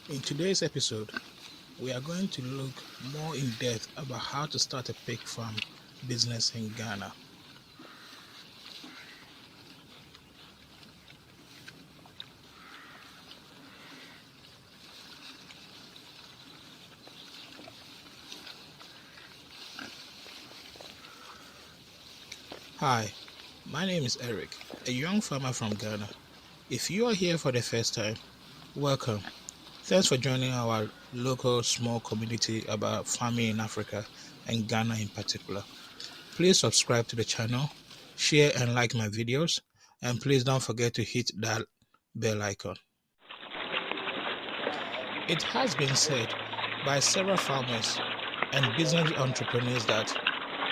In today's episode, we are going to look more in depth about how to start a pig farm business in Ghana. Hi, my name is Eric, a young farmer from Ghana. If you are here for the first time, welcome. Thanks for joining our local small community about farming in Africa and Ghana in particular. Please subscribe to the channel, share and like my videos, and please don't forget to hit that bell icon. It has been said by several farmers and business entrepreneurs that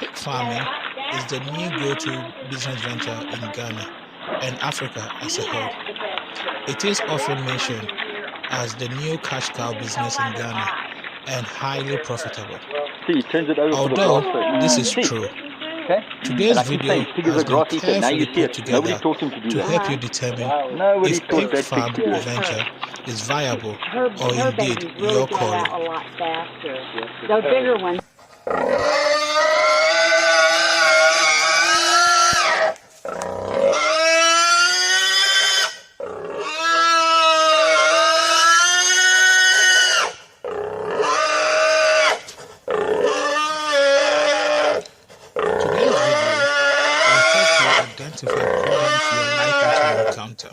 pig farming is the new go-to business venture in Ghana and Africa as a whole. It is often mentioned as the new cash cow business in Ghana and highly profitable. Although this is true, today's video has been carefully put together to help you determine if pig farm venture is viable or indeed your calling. The bigger ones. Identify problems you are likely to encounter,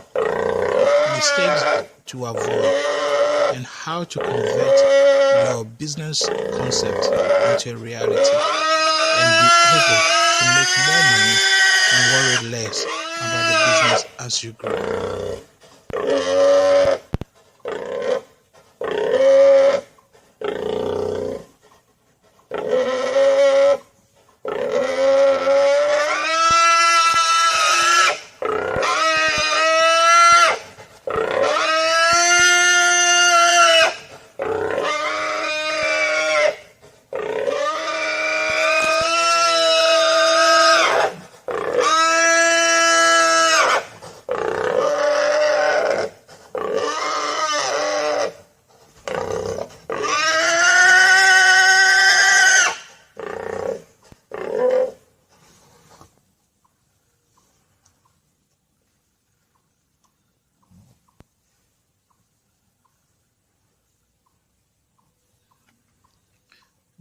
mistakes to avoid, and how to convert your business concept into a reality and be able to make more money and worry less about the business as you grow.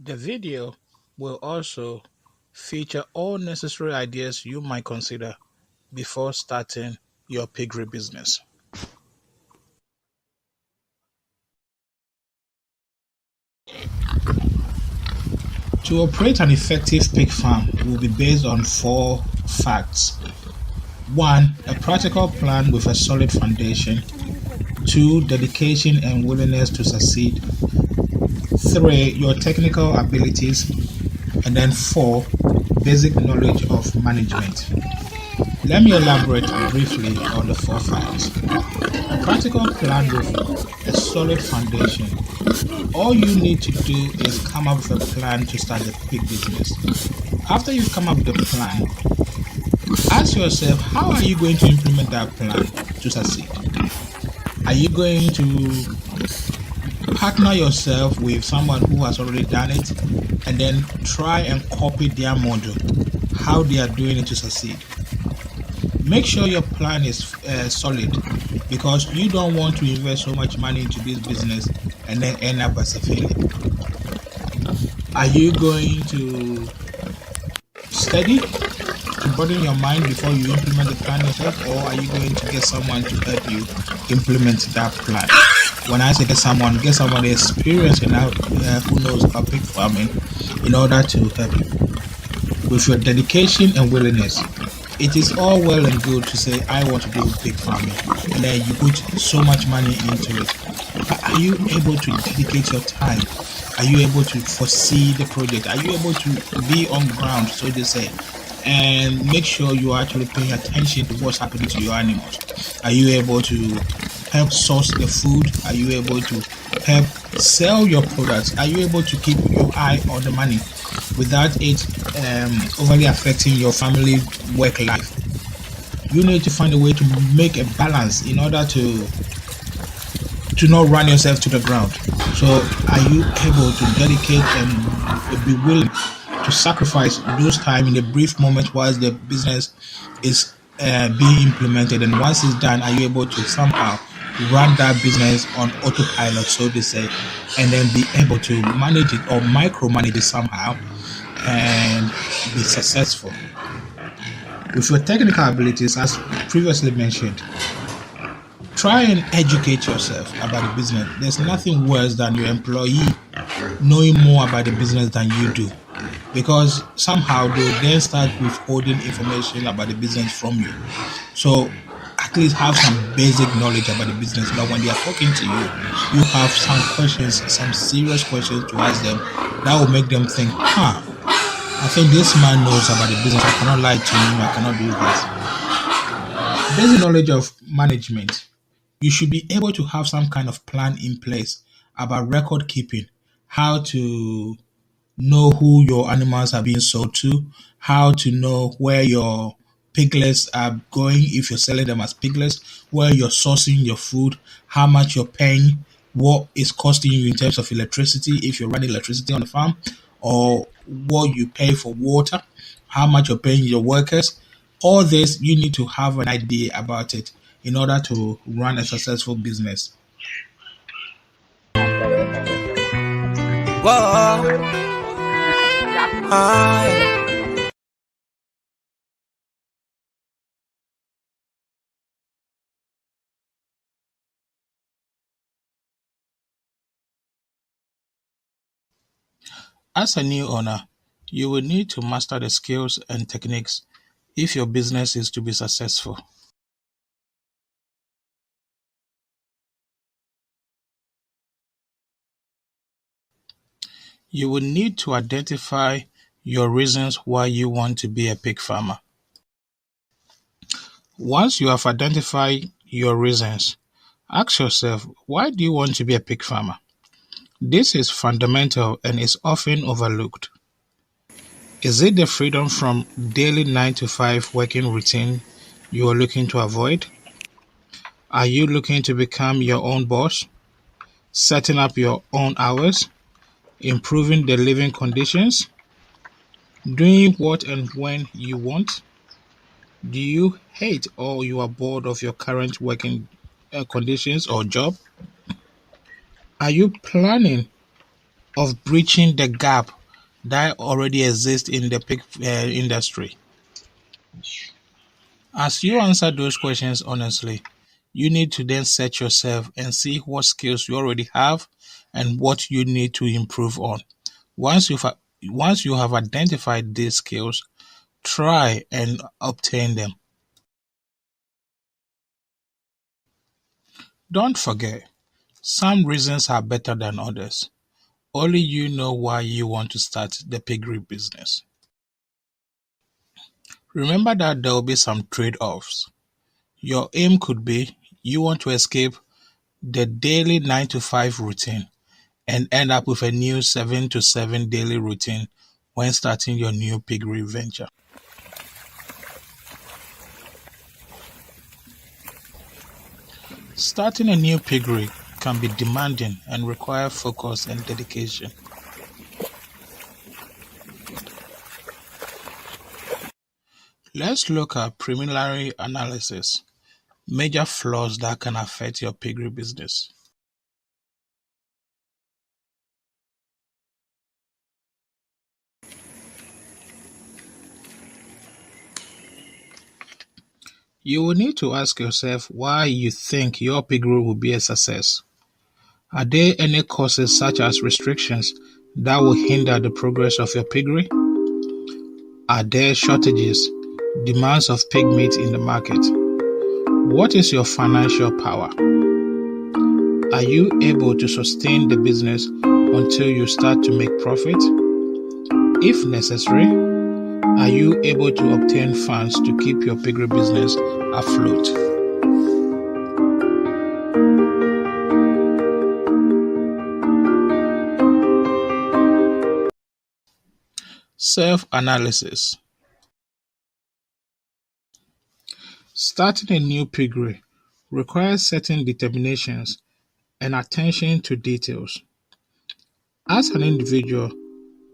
The video will also feature all necessary ideas you might consider before starting your piggery business. To operate an effective pig farm will be based on 4 facts. 1. A practical plan with a solid foundation. 2. Dedication and willingness to succeed. 3. Your technical abilities. And then 4. Basic knowledge of management. Let me elaborate briefly on the 4 facts. A practical plan with a solid foundation. All you need to do is come up with a plan to start the pig business. After you come up with a plan, ask yourself, how are you going to implement that plan to succeed? Are you going to partner yourself with someone who has already done it and then try and copy their model, how they are doing it to succeed? Make sure your plan is solid, because you don't want to invest so much money into this business and then end up as a failure. Are you going to study to broaden your mind before you implement the plan yourself, or are you going to get someone to help you implement that plan? When I say get someone experienced enough who knows about pig farming in order to help you. With your dedication and willingness, it is all well and good to say, I want to do pig farming, and then you put so much money into it. But are you able to dedicate your time? Are you able to foresee the project? Are you able to be on ground, so they say, and make sure you are actually paying attention to what's happening to your animals? Are you able to help source the food? Are you able to help sell your products? Are you able to keep your eye on the money without it overly affecting your family work life? You need to find a way to make a balance in order to Do not run yourself to the ground. So, are you able to dedicate and be willing to sacrifice those time in a brief moment whilst the business is being implemented? And once it's done, are you able to somehow run that business on autopilot, so to say, and then be able to manage it or micromanage it somehow and be successful? With your technical abilities, as previously mentioned, try and educate yourself about the business. There's nothing worse than your employee knowing more about the business than you do. Because somehow they'll then start withholding information about the business from you. So at least have some basic knowledge about the business so that when they are talking to you, you have some questions, some serious questions to ask them that will make them think, I think this man knows about the business. I cannot lie to him. I cannot do this. Basic knowledge of management. You should be able to have some kind of plan in place about record keeping, how to know who your animals are being sold to, how to know where your piglets are going if you're selling them as piglets, where you're sourcing your food, how much you're paying, what is costing you in terms of electricity if you're running electricity on the farm, or what you pay for water, how much you're paying your workers. All this, you need to have an idea about it in order to run a successful business. Whoa, I, As a new owner, you will need to master the skills and techniques if your business is to be successful. You will need to identify your reasons why you want to be a pig farmer. Once you have identified your reasons, ask yourself, why do you want to be a pig farmer? This is fundamental and is often overlooked. Is it the freedom from daily 9 to 5 working routine you are looking to avoid? Are you looking to become your own boss, setting up your own hours, improving the living conditions, doing what and when you want? Do you hate or you are bored of your current working conditions or job? Are you planning of breaching the gap that already exists in the pig industry? As you answer those questions honestly, you need to then set yourself and see what skills you already have and what you need to improve on. Once you've once you have identified these skills, try and obtain them. Don't forget, some reasons are better than others. Only you know why you want to start the piggery business. Remember that there will be some trade-offs. Your aim could be you want to escape the daily 9 to 5 routine and end up with a new 7 to 7 daily routine when starting your new piggery venture. Starting a new piggery can be demanding and require focus and dedication. Let's look at preliminary analysis, major flaws that can affect your piggery business. You will need to ask yourself why you think your piggery will be a success. Are there any causes such as restrictions that will hinder the progress of your piggery? Are there shortages, demands of pig meat in the market? What is your financial power? Are you able to sustain the business until you start to make profit? If necessary, are you able to obtain funds to keep your piggery business afloat? Self-analysis. Starting a new piggery requires certain determinations and attention to details. As an individual,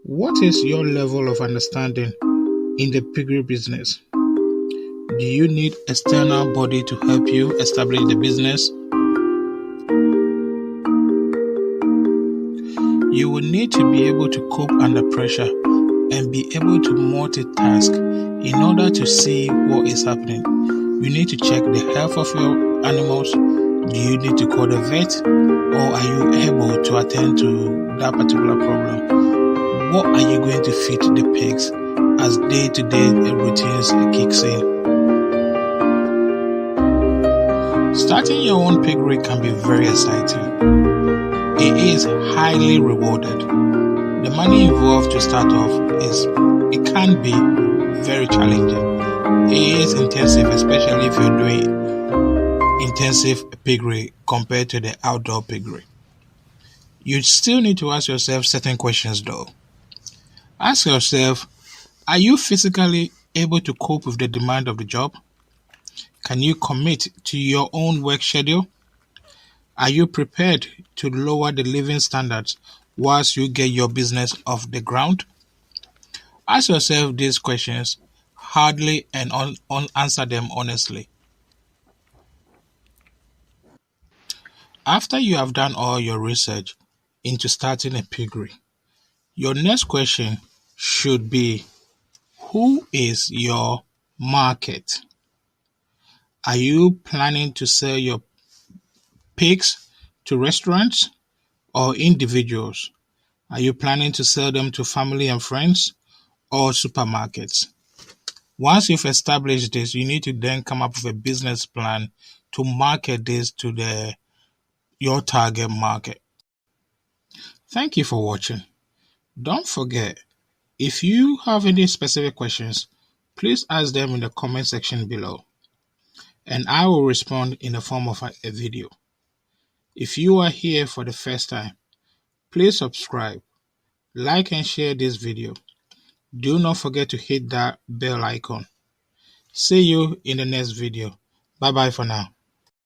what is your level of understanding in the piggery business? Do you need external body to help you establish the business? You will need to be able to cope under pressure and be able to multitask in order to see what is happening. You need to check the health of your animals. Do you need to call the vet, or are you able to attend to that particular problem? What are you going to feed the pigs as day-to-day routines kicks in? Starting your own piggery can be very exciting. It is highly rewarded. The money involved to start off it can be very challenging. It is intensive, especially if you're doing intensive piggery compared to the outdoor piggery. You still need to ask yourself certain questions though. Ask yourself, are you physically able to cope with the demand of the job? Can you commit to your own work schedule? Are you prepared to lower the living standards whilst you get your business off the ground? Ask yourself these questions hardly and answer them honestly. After you have done all your research into starting a piggery, your next question should be, who is your market? Are you planning to sell your pigs to restaurants or individuals? Are you planning to sell them to family and friends or supermarkets? Once you've established this, you need to then come up with a business plan to market this to your target market. Thank you for watching. Don't forget, if you have any specific questions, please ask them in the comment section below, and I will respond in the form of a video. If you are here for the first time, please subscribe, like and share this video. Do not forget to hit that bell icon. See you in the next video. Bye bye for now.